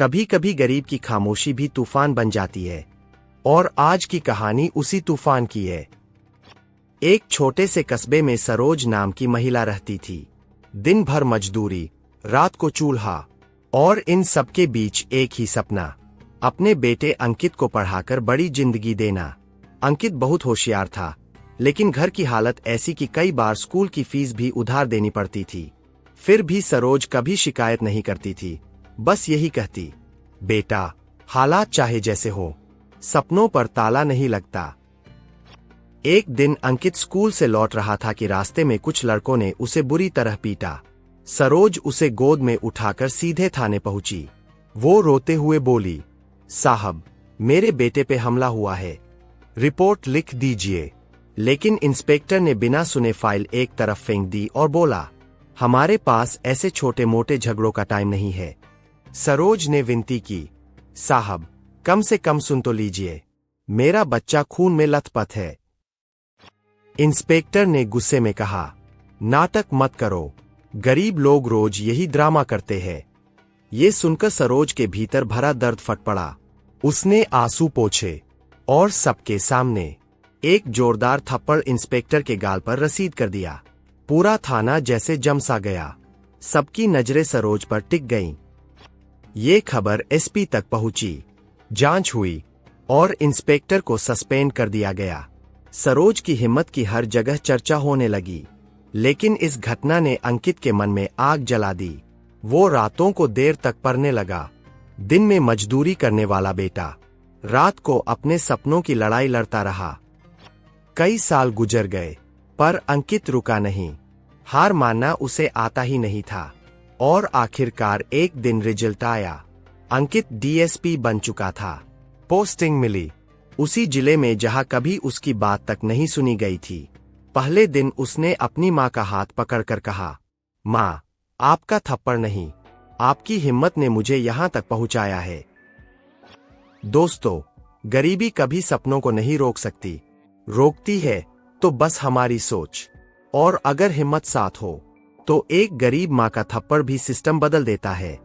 कभी कभी गरीब की खामोशी भी तूफान बन जाती है। और आज की कहानी उसी तूफान की है। एक छोटे से कस्बे में सरोज नाम की महिला रहती थी। दिन भर मजदूरी, रात को चूल्हा, और इन सबके बीच एक ही सपना, अपने बेटे अंकित को पढ़ाकर बड़ी जिंदगी देना। अंकित बहुत होशियार था, लेकिन घर की हालत ऐसी कि कई बार स्कूल की फीस भी उधार देनी पड़ती थी। फिर भी सरोज कभी शिकायत नहीं करती थी, बस यही कहती, बेटा, हालात चाहे जैसे हो, सपनों पर ताला नहीं लगता। एक दिन अंकित स्कूल से लौट रहा था कि रास्ते में कुछ लड़कों ने उसे बुरी तरह पीटा। सरोज उसे गोद में उठाकर सीधे थाने पहुंची। वो रोते हुए बोली, साहब, मेरे बेटे पे हमला हुआ है, रिपोर्ट लिख दीजिए। लेकिन इंस्पेक्टर ने बिना सुने फाइल एक तरफ फेंक दी और बोला, हमारे पास ऐसे छोटे मोटे झगड़ों का टाइम नहीं है। सरोज ने विनती की, साहब, कम से कम सुन तो लीजिए, मेरा बच्चा खून में लथपथ है। इंस्पेक्टर ने गुस्से में कहा, नाटक मत करो, गरीब लोग रोज यही ड्रामा करते हैं। ये सुनकर सरोज के भीतर भरा दर्द फट पड़ा। उसने आंसू पोंछे और सबके सामने एक जोरदार थप्पड़ इंस्पेक्टर के गाल पर रसीद कर दिया। पूरा थाना जैसे जम सा गया। सबकी नजरें सरोज पर टिक गईं। ये खबर एसपी तक पहुंची। जांच हुई और इंस्पेक्टर को सस्पेंड कर दिया गया। सरोज की हिम्मत की हर जगह चर्चा होने लगी, लेकिन इस घटना ने अंकित के मन में आग जला दी। वो रातों को देर तक पढ़ने लगा। दिन में मजदूरी करने वाला बेटा रात को अपने सपनों की लड़ाई लड़ता रहा। कई साल गुजर गए, पर अंकित रुका नहीं। हार मानना उसे आता ही नहीं था। और आखिरकार एक दिन रिजल्ट आया। अंकित डीएसपी बन चुका था। पोस्टिंग मिली उसी जिले में जहां कभी उसकी बात तक नहीं सुनी गई थी। पहले दिन उसने अपनी मां का हाथ पकड़कर कहा, मां, आपका थप्पड़ नहीं, आपकी हिम्मत ने मुझे यहां तक पहुंचाया है। दोस्तों, गरीबी कभी सपनों को नहीं रोक सकती। रोकती है तो बस हमारी सोच। और अगर हिम्मत साथ हो तो एक गरीब मां का थप्पड़ भी सिस्टम बदल देता है।